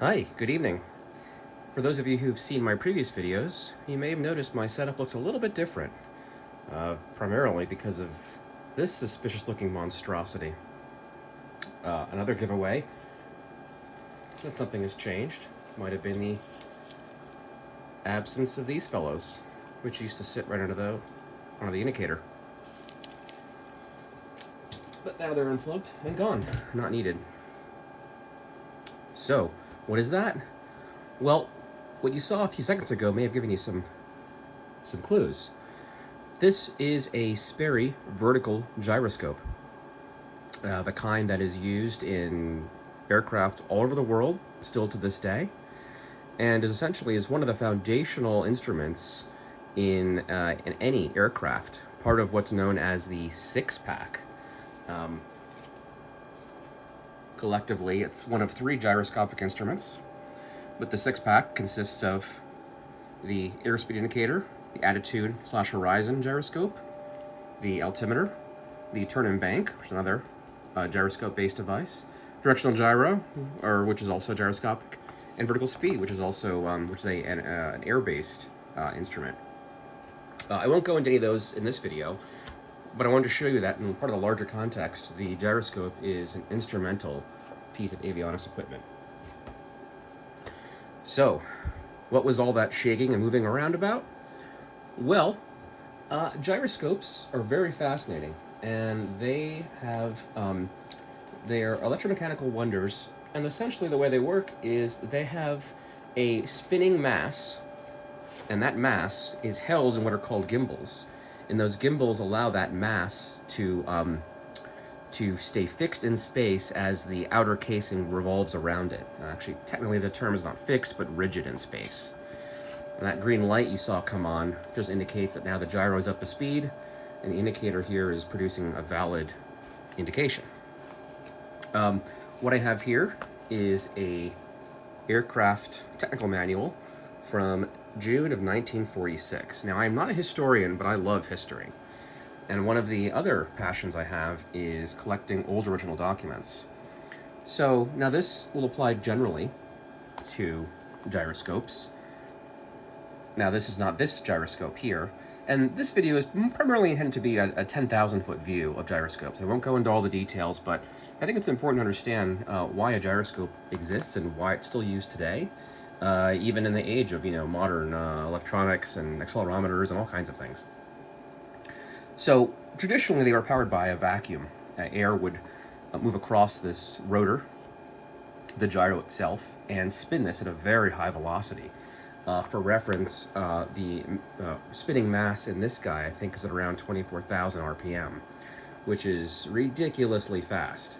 Hi, good evening. For those of you who've seen my previous videos, you may have noticed my setup looks a little bit different, primarily because of this suspicious-looking monstrosity. Another giveaway that something has changed might have been the absence of these fellows, which used to sit right under the indicator. But now they're unplugged and gone, not needed. So, what is that? Well, what you saw a few seconds ago may have given you some clues. This is a Sperry vertical gyroscope, the kind that is used in aircraft all over the world, still to this day, and is essentially one of the foundational instruments in any aircraft, part of what's known as the six-pack. Collectively, it's one of three gyroscopic instruments, but the six-pack consists of the airspeed indicator, the attitude/horizon gyroscope, the altimeter, the turn and bank, which is another gyroscope-based device, directional gyro, which is also gyroscopic, and vertical speed, which is also an air-based instrument. I won't go into any of those in this video, but I wanted to show you that in part of the larger context, the gyroscope is an instrumental piece of avionics equipment. So, what was all that shaking and moving around about? Well, gyroscopes are very fascinating, and they have they're electromechanical wonders. And essentially, the way they work is they have a spinning mass, and that mass is held in what are called gimbals. And those gimbals allow that mass to stay fixed in space as the outer casing revolves around it. Actually, technically the term is not fixed, but rigid in space. And that green light you saw come on just indicates that now the gyro is up to speed, and the indicator here is producing a valid indication. What I have here is a aircraft technical manual from June of 1946. Now, I'm not a historian, but I love history. And one of the other passions I have is collecting old original documents. So now this will apply generally to gyroscopes. Now this is not this gyroscope here, and this video is primarily intended to be a 10,000-foot view of gyroscopes. I won't go into all the details, but I think it's important to understand why a gyroscope exists and why it's still used today, even in the age of modern electronics and accelerometers and all kinds of things. So traditionally they were powered by a vacuum. Air would move across this rotor, the gyro itself, and spin this at a very high velocity. For reference, the spinning mass in this guy I think is at around 24,000 RPM, which is ridiculously fast.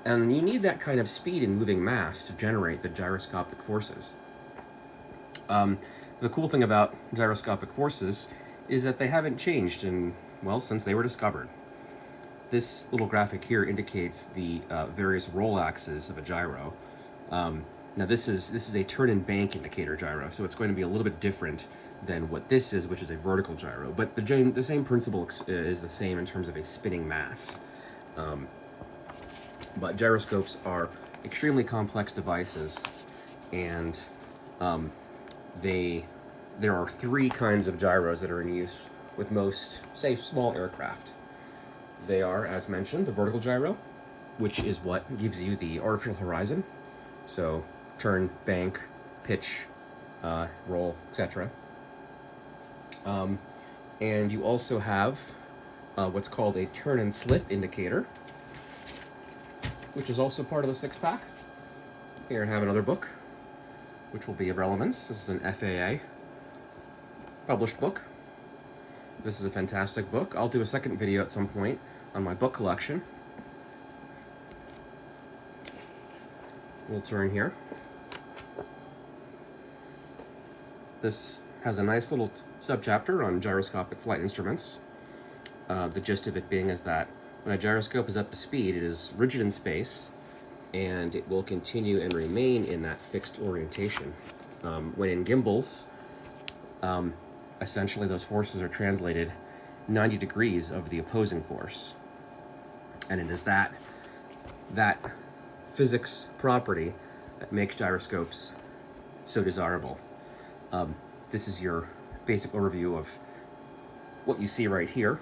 And you need that kind of speed in moving mass to generate the gyroscopic forces. The cool thing about gyroscopic forces is that they haven't changed since they were discovered. This little graphic here indicates the various roll axes of a gyro. Now this is a turn and bank indicator gyro, so it's going to be a little bit different than what this is, which is a vertical gyro. But the same principle is the same in terms of a spinning mass. But gyroscopes are extremely complex devices, and there are three kinds of gyros that are in use with most, say, small aircraft. They are, as mentioned, the vertical gyro, which is what gives you the artificial horizon. So turn, bank, pitch, roll, etc. And you also have what's called a turn and slip indicator, which is also part of the six-pack. Here I have another book, which will be of relevance. This is an FAA published book. This is a fantastic book. I'll do a second video at some point on my book collection. We'll turn here. This has a nice little subchapter on gyroscopic flight instruments. The gist of it being is that when a gyroscope is up to speed, it is rigid in space, and it will continue and remain in that fixed orientation. When in gimbals, essentially those forces are translated 90 degrees of the opposing force. And it is that physics property that makes gyroscopes so desirable. This is your basic overview of what you see right here.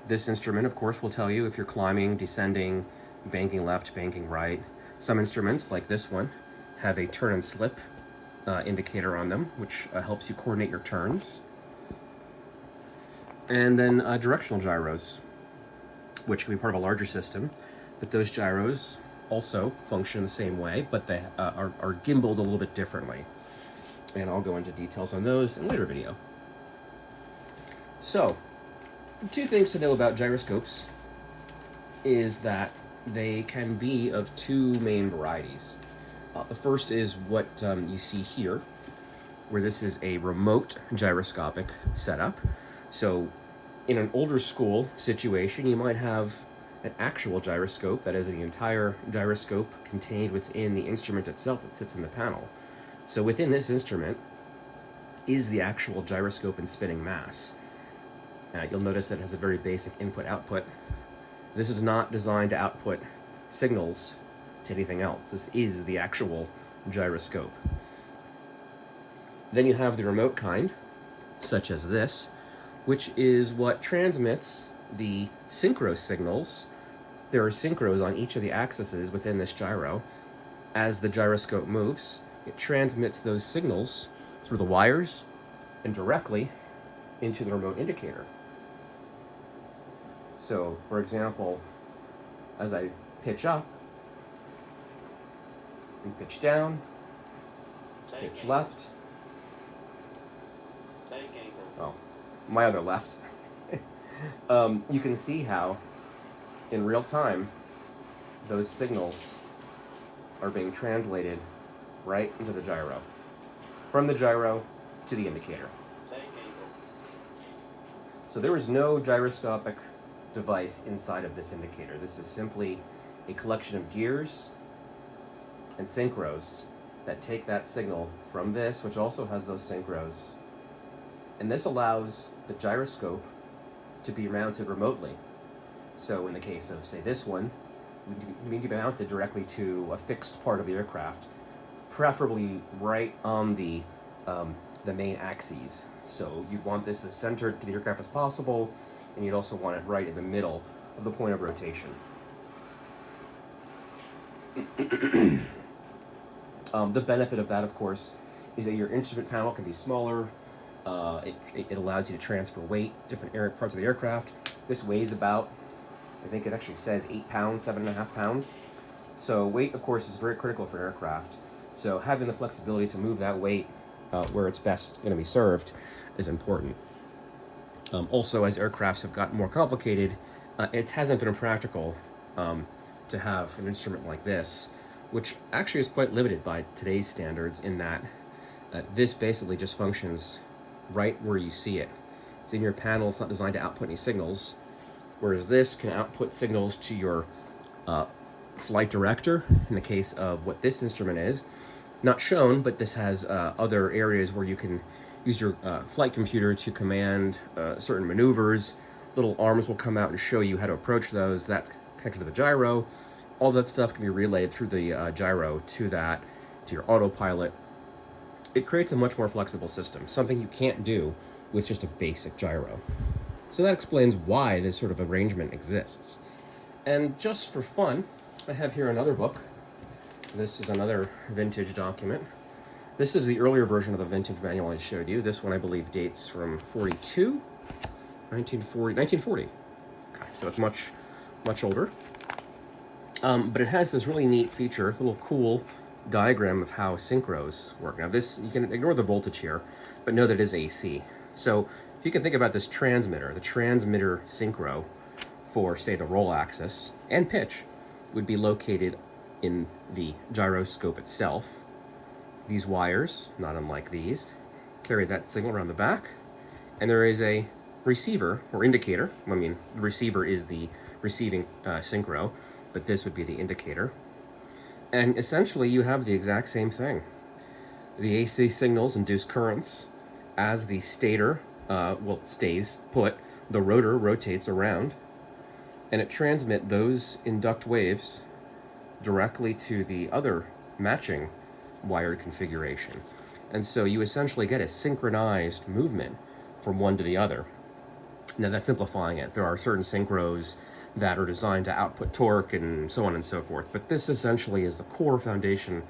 This instrument, of course, will tell you if you're climbing, descending, banking left, banking right. Some instruments, like this one, have a turn and slip indicator on them, which helps you coordinate your turns. And then directional gyros, which can be part of a larger system, but those gyros also function the same way, but they are gimbaled a little bit differently. And I'll go into details on those in a later video. So, two things to know about gyroscopes is that they can be of two main varieties. The first is what you see here, where this is a remote gyroscopic setup. So in an older school situation, you might have an actual gyroscope, that is the entire gyroscope contained within the instrument itself that sits in the panel. So within this instrument is the actual gyroscope and spinning mass. You'll notice that it has a very basic input-output. This is not designed to output signals to anything else. This is the actual gyroscope. Then you have the remote kind, such as this, which is what transmits the synchro signals. There are synchros on each of the axes within this gyro. As the gyroscope moves, it transmits those signals through the wires and directly into the remote indicator. So, for example, as I pitch up and pitch down, pitch left. Oh, my other left. You can see how, in real time, those signals are being translated right into the gyro. From the gyro to the indicator. So there is no gyroscopic device inside of this indicator. This is simply a collection of gears and synchros that take that signal from this, which also has those synchros. And this allows the gyroscope to be mounted remotely. So in the case of, say, this one, we need to be mounted directly to a fixed part of the aircraft, preferably right on the main axes. So you'd want this as centered to the aircraft as possible, and you'd also want it right in the middle of the point of rotation. The benefit of that, of course, is that your instrument panel can be smaller. It allows you to transfer weight, different parts of the aircraft. This weighs about, I think it actually says 8 pounds, 7.5 pounds. So weight, of course, is very critical for an aircraft. So having the flexibility to move that weight where it's best going to be served is important. Also, as aircrafts have gotten more complicated, it hasn't been impractical to have an instrument like this, which actually is quite limited by today's standards in that this basically just functions right where you see it. It's in your panel, it's not designed to output any signals, whereas this can output signals to your flight director, in the case of what this instrument is. Not shown, but this has other areas where you can use your flight computer to command certain maneuvers. Little arms will come out and show you how to approach those. That's connected to the gyro. All that stuff can be relayed through the gyro to your autopilot. It creates a much more flexible system, something you can't do with just a basic gyro. So that explains why this sort of arrangement exists. And just for fun, I have here another book. This is another vintage document. This is the earlier version of the vintage manual I showed you. This one, I believe, dates from 1940. Okay, so it's much older. But it has this really neat feature, a little cool diagram of how synchros work. Now this, you can ignore the voltage here, but know that it is AC. So if you can think about this transmitter, the transmitter synchro for, say, the roll axis and pitch would be located in the gyroscope itself. These wires, not unlike these, carry that signal around the back, and there is a receiver or indicator. I mean, the receiver is the receiving synchro, but this would be the indicator. And essentially, you have the exact same thing. The AC signals induce currents as the stator, stays put. The rotor rotates around, and it transmits those induct waves directly to the other matching wired configuration. And so you essentially get a synchronized movement from one to the other. Now that's simplifying it. There are certain synchros that are designed to output torque and so on and so forth, but this essentially is the core foundation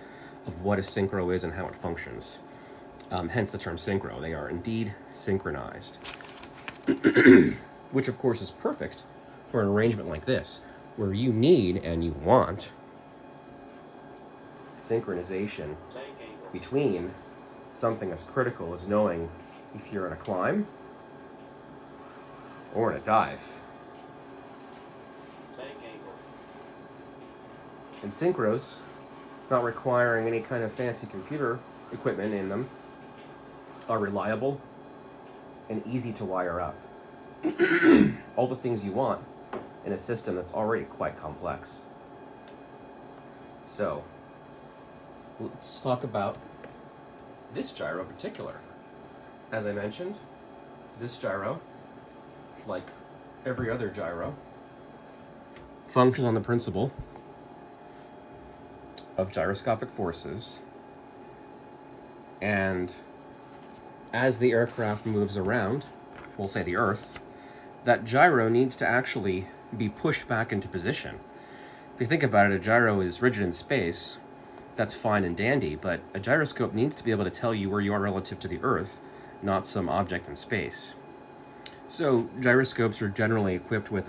of what a synchro is and how it functions. Hence the term synchro. They are indeed synchronized, which of course is perfect for an arrangement like this, where you need and you want synchronization between something as critical as knowing if you're in a climb or in a dive. And synchros, not requiring any kind of fancy computer equipment in them, are reliable and easy to wire up. All the things you want in a system that's already quite complex. So, let's talk about this gyro in particular. As I mentioned, this gyro, like every other gyro, functions on the principle of gyroscopic forces, and as the aircraft moves around, we'll say the Earth, that gyro needs to actually be pushed back into position. If you think about it, a gyro is rigid in space. That's fine and dandy, but a gyroscope needs to be able to tell you where you are relative to the Earth, not some object in space. So gyroscopes are generally equipped with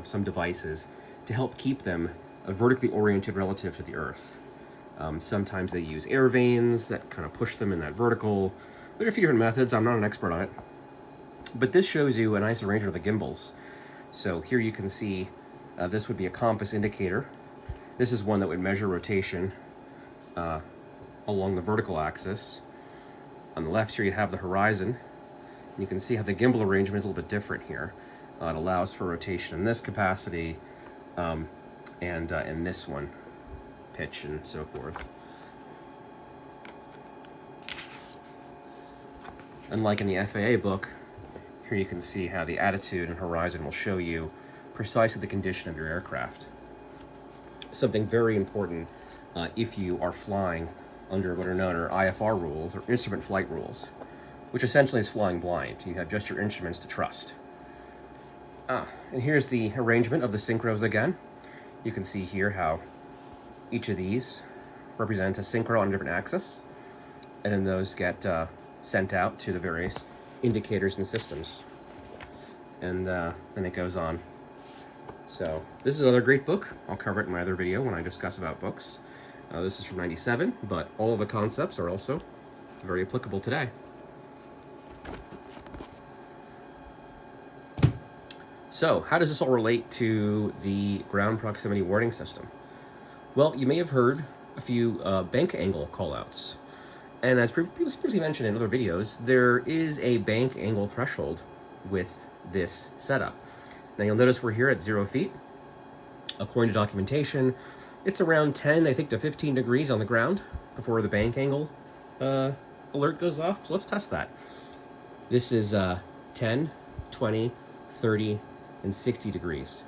some devices to help keep them vertically oriented relative to the Earth. Sometimes they use air vanes that kind of push them in that vertical. There are a few different methods. I'm not an expert on it. But this shows you a nice arrangement of the gimbals. So here you can see this would be a compass indicator. This is one that would measure rotation along the vertical axis. On the left here you have the horizon. And you can see how the gimbal arrangement is a little bit different here. It allows for rotation in this capacity and in this one, pitch and so forth. Unlike in the FAA book, here you can see how the attitude and horizon will show you precisely the condition of your aircraft. Something very important if you are flying under what are known as IFR rules, or instrument flight rules, which essentially is flying blind. You have just your instruments to trust. And here's the arrangement of the synchros again. You can see here how each of these represents a synchro on a different axis, and then those get sent out to the various indicators and systems. And then it goes on. So this is another great book. I'll cover it in my other video when I discuss about books. This is from '97, but all of the concepts are also very applicable today. So how does this all relate to the ground proximity warning system? Well, you may have heard a few bank angle callouts. And as previously mentioned in other videos, there is a bank angle threshold with this setup. Now you'll notice we're here at 0 feet. According to documentation, it's around 10, I think, to 15 degrees on the ground before the bank angle alert goes off. So let's test that. This is 10, 20, 30, and 60 degrees.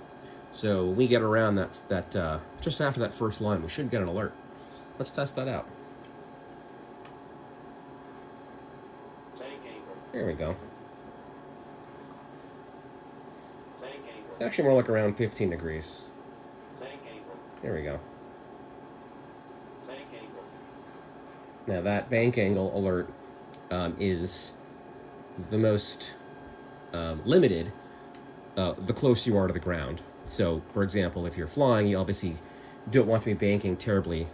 So when we get around that just after that first line, we should get an alert. Let's test that out. There we go. It's actually more like around 15 degrees. There we go. Now that bank angle alert is the most limited the closer you are to the ground. So, for example, if you're flying, you obviously don't want to be banking terribly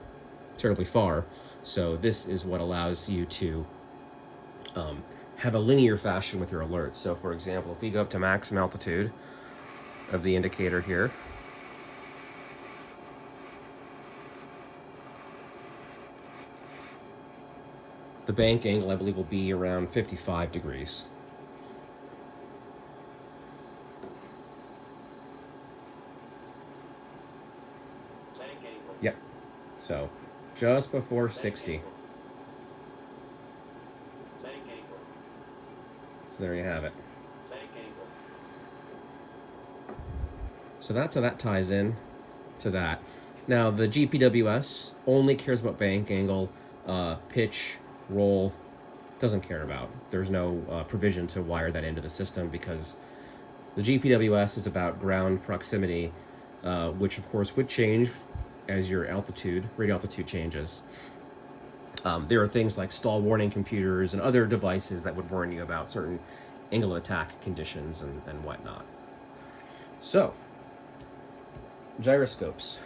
far. So this is what allows you to have a linear fashion with your alerts. So, for example, if we go up to maximum altitude of the indicator here, the bank angle, I believe, will be around 55 degrees. Yep. So, just before 60. So there you have it. So that's how that ties in to that. Now, the GPWS only cares about bank angle, pitch, roll, doesn't care about. There's no provision to wire that into the system because the GPWS is about ground proximity, which of course would change as your altitude, radio altitude changes. There are things like stall warning computers and other devices that would warn you about certain angle of attack conditions and whatnot. So, gyroscopes.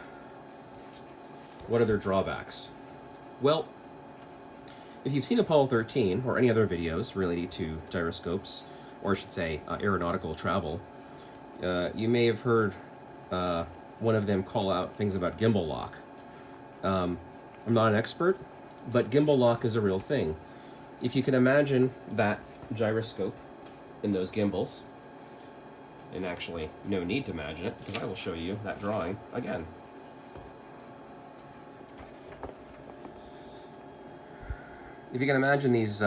What are their drawbacks? Well, if you've seen Apollo 13 or any other videos related to gyroscopes, or I should say aeronautical travel, you may have heard one of them call out things about gimbal lock. I'm not an expert, but gimbal lock is a real thing. If you can imagine that gyroscope in those gimbals, and actually no need to imagine it because I will show you that drawing again. If you can imagine these,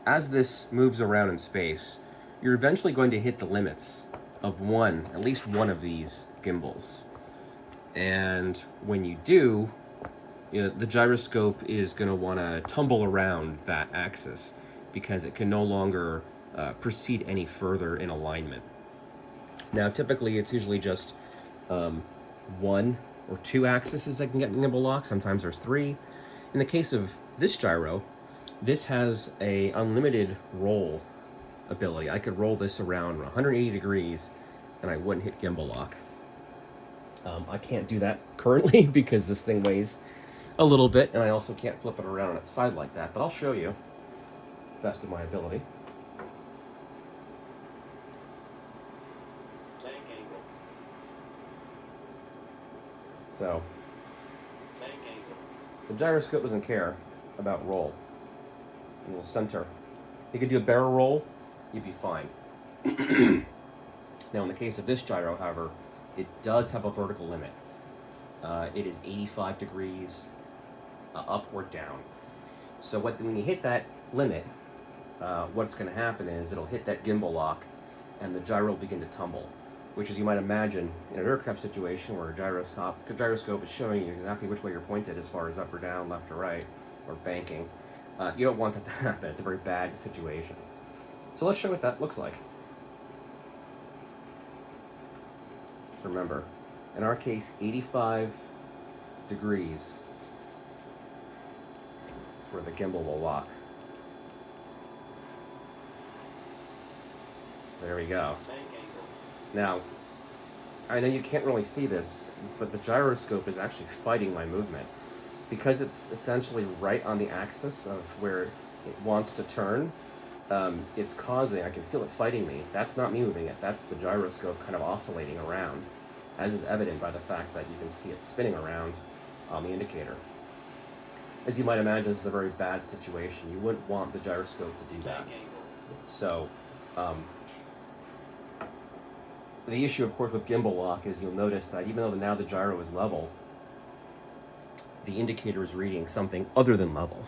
as this moves around in space, you're eventually going to hit the limits of at least one of these gimbals. And when you do, the gyroscope is going to want to tumble around that axis because it can no longer proceed any further in alignment. Now, typically, it's usually just one or two axes that can get gimbal lock. Sometimes there's three. In the case of this gyro, this has a unlimited roll ability. I could roll this around 180 degrees and I wouldn't hit gimbal lock. I can't do that currently because this thing weighs a little bit, and I also can't flip it around on its side like that, but I'll show you best of my ability. So, the gyroscope doesn't care about roll. It will center. You could do a barrel roll, you'd be fine. Now, in the case of this gyro, however, it does have a vertical limit. It is 85 degrees up or down. So when you hit that limit, what's going to happen is it'll hit that gimbal lock and the gyro will begin to tumble, which, as you might imagine, in an aircraft situation where a gyroscope is showing you exactly which way you're pointed as far as up or down, left or right, or banking, you don't want that to happen. It's a very bad situation. So let's show what that looks like. So remember, in our case, 85 degrees is where the gimbal will lock. There we go. Now, I know you can't really see this, but the gyroscope is actually fighting my movement. Because it's essentially right on the axis of where it wants to turn, it's causing, I can feel it fighting me. That's not me moving it, that's the gyroscope kind of oscillating around, as is evident by the fact that you can see it spinning around on the indicator. As you might imagine, this is a very bad situation. You wouldn't want the gyroscope to do that. So, the issue, of course, with gimbal lock is you'll notice that even though now the gyro is level, the indicator is reading something other than level.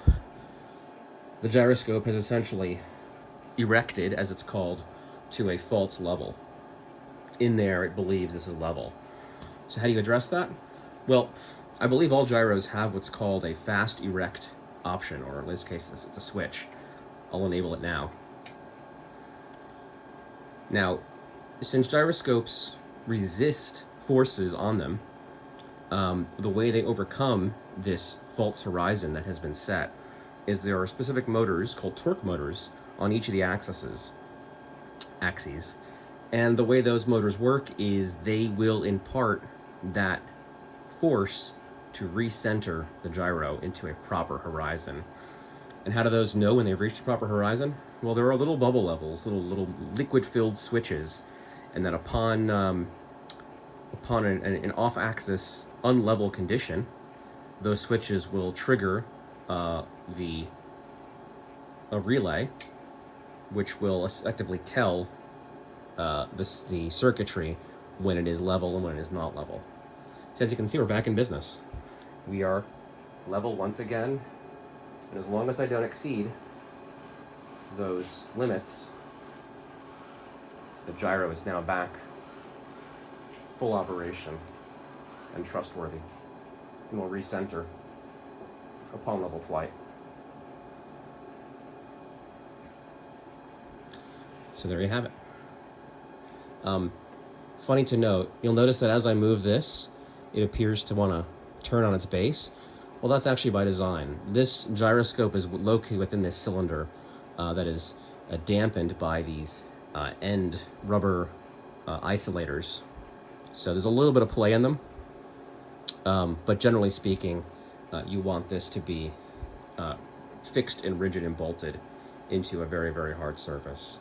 The gyroscope has essentially erected, as it's called, to a false level. In there, it believes this is level. So how do you address that? Well, I believe all gyros have what's called a fast erect option, or in this case, it's a switch. I'll enable it now. Now, since gyroscopes resist forces on them, the way they overcome this false horizon that has been set is there are specific motors called torque motors on each of the axes. And the way those motors work is they will impart that force to recenter the gyro into a proper horizon. And how do those know when they've reached the proper horizon? Well, there are little bubble levels, little liquid-filled switches, and then upon an off-axis unlevel condition, those switches will trigger a relay, which will effectively tell the circuitry when it is level and when it is not level. So as you can see, we're back in business. We are level once again, and as long as I don't exceed those limits, the gyro is now back full operation. and trustworthy, and will recenter upon level flight. So there you have it. Funny to note, you'll notice that as I move this, it appears to want to turn on its base. Well, that's actually by design. This gyroscope is located within this cylinder that is dampened by these end rubber isolators. So there's a little bit of play in them, but generally speaking, you want this to be fixed and rigid and bolted into a very, very hard surface.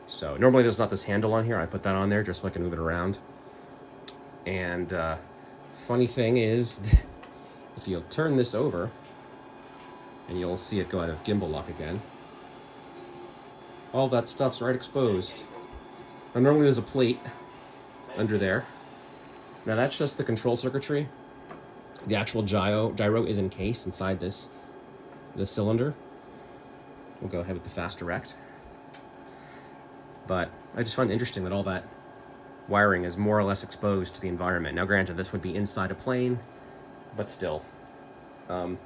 So normally there's not this handle on here. I put that on there just so I can move it around. And funny thing is, if you'll turn this over, and you'll see it go out of gimbal lock again, all that stuff's right exposed. Now normally there's a plate under there. Now that's just the control circuitry. The actual gyro is encased inside this cylinder. We'll go ahead with the fast direct. But I just find it interesting that all that wiring is more or less exposed to the environment. Now granted, this would be inside a plane, but still. And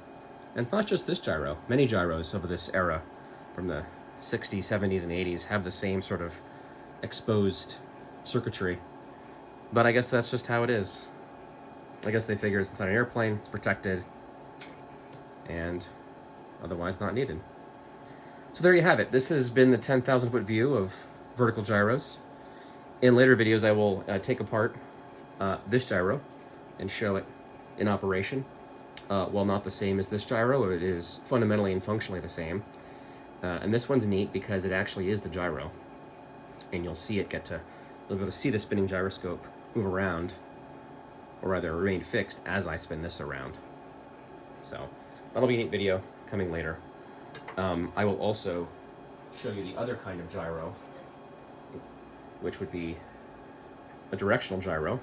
not just this gyro. Many gyros of this era, from the 60s, 70s, and 80s, have the same sort of exposed circuitry. But I guess that's just how it is. I guess they figure it's inside an airplane, it's protected, and otherwise not needed. So there you have it. This has been the 10,000 foot view of vertical gyros. In later videos, I will take apart this gyro and show it in operation. While not the same as this gyro, it is fundamentally and functionally the same. And this one's neat because it actually is the gyro. And you'll see it you'll be able to see the spinning gyroscope move around, or rather remain fixed as I spin this around. So that'll be a neat video coming later. I will also show you the other kind of gyro, which would be a directional gyro,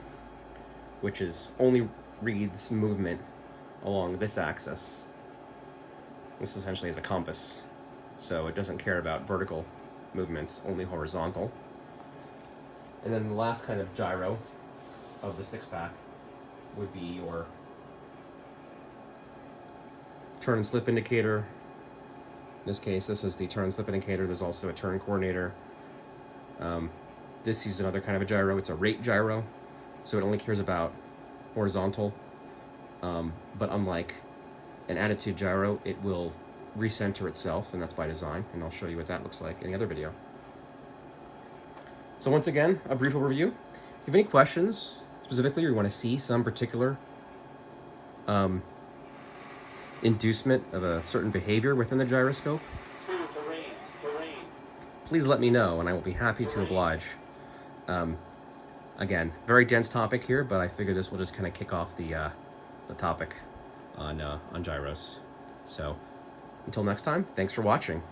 which only reads movement along this axis. This essentially is a compass, so it doesn't care about vertical movements, only horizontal. And then the last kind of gyro of the six-pack would be your turn and slip indicator. In this case, this is the turn and slip indicator. There's also a turn coordinator. This is another kind of a gyro. It's a rate gyro, so it only cares about horizontal. But unlike an attitude gyro, it will recenter itself, and that's by design, and I'll show you what that looks like in the other video. So once again, a brief overview. If you have any questions, specifically, or you want to see some particular inducement of a certain behavior within the gyroscope, please let me know, and I will be happy to oblige. Again, very dense topic here, but I figure this will just kind of kick off the topic on gyros. So until next time, thanks for watching.